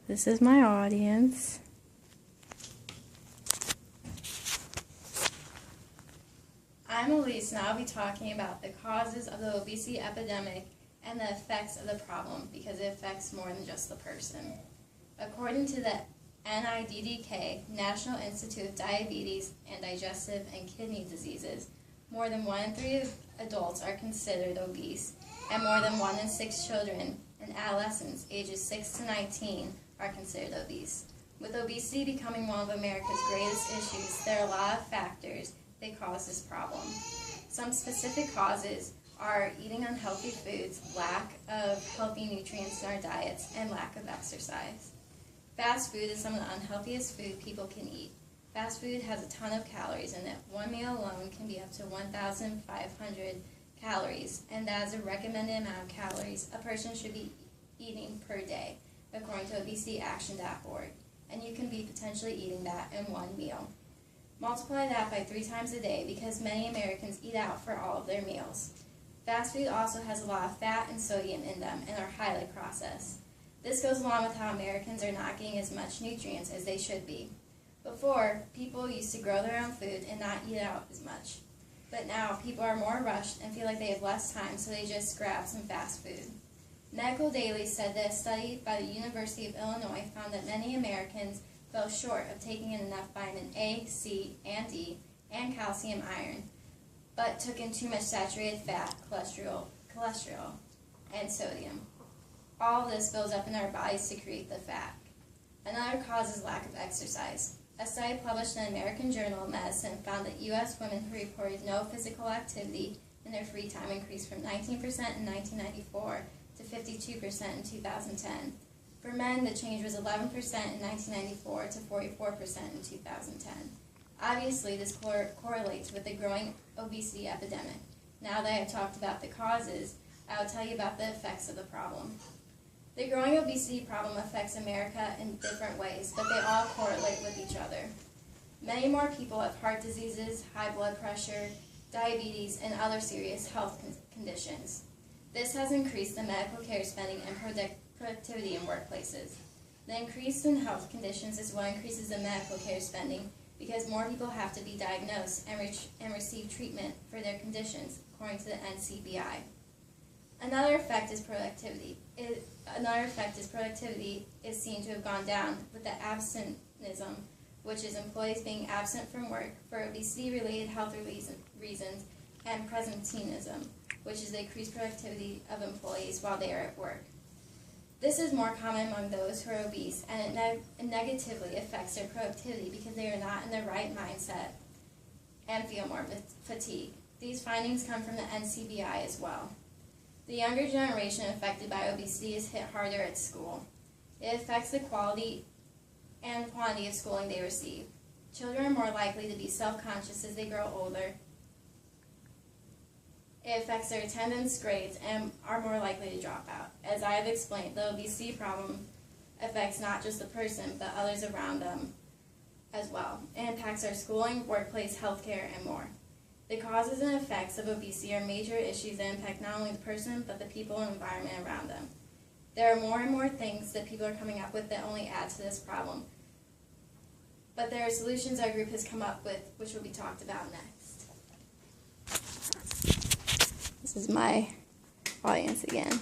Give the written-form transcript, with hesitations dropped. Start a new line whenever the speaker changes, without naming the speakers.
This is my audience. I'm Elise, and I'll be talking about the causes of the obesity epidemic and the effects of the problem, because it affects more than just the person. According to the NIDDK, National Institute of Diabetes and Digestive and Kidney Diseases, more than 1 in 3 adults are considered obese, and more than 1 in 6 children and adolescents ages 6 to 19 are considered obese. With obesity becoming one of America's greatest issues, there are a lot of factors that cause this problem. Some specific causes are eating unhealthy foods, lack of healthy nutrients in our diets, and lack of exercise. Fast food is some of the unhealthiest food people can eat. Fast food has a ton of calories in it. One meal alone can be up to 1,500 calories, and that is a recommended amount of calories a person should be eating per day, according to obesityaction.org, and you can be potentially eating that in one meal. Multiply that by 3 times a day, because many Americans eat out for all of their meals. Fast food also has a lot of fat and sodium in them and are highly processed. This goes along with how Americans are not getting as much nutrients as they should be. Before, people used to grow their own food and not eat out as much. But now, people are more rushed and feel like they have less time, so they just grab some fast food. Medical Daily said that a study by the University of Illinois found that many Americans fell short of taking in enough vitamin A, C, and D, and calcium iron, but took in too much saturated fat, cholesterol, and sodium. All of this builds up in our bodies to create the fat. Another cause is lack of exercise. A study published in the American Journal of Medicine found that U.S. women who reported no physical activity in their free time increased from 19% in 1994 to 52% in 2010. For men, the change was 11% in 1994 to 44% in 2010. Obviously, this correlates with the growing obesity epidemic. Now that I've talked about the causes, I will tell you about the effects of the problem. The growing obesity problem affects America in different ways, but they all correlate with each other. Many more people have heart diseases, high blood pressure, diabetes, and other serious health conditions. This has increased the medical care spending and productivity in workplaces. The increase in health conditions is what increases the medical care spending, because more people have to be diagnosed and receive treatment for their conditions, according to the NCBI. Another effect is productivity. Productivity is seen to have gone down with the absenteeism, which is employees being absent from work for obesity-related health reasons, and presenteeism, which is the increased productivity of employees while they are at work. This is more common among those who are obese, and it negatively affects their productivity because they are not in the right mindset and feel more fatigued. These findings come from the NCBI as well. The younger generation affected by obesity is hit harder at school. It affects the quality and quantity of schooling they receive. Children are more likely to be self-conscious as they grow older. It affects their attendance, grades, and are more likely to drop out. As I have explained, the obesity problem affects not just the person, but others around them as well. It impacts our schooling, workplace, healthcare, and more. The causes and effects of obesity are major issues that impact not only the person, but the people and environment around them. There are more and more things that people are coming up with that only add to this problem. But there are solutions our group has come up with, which will be talked about next. This is my audience again.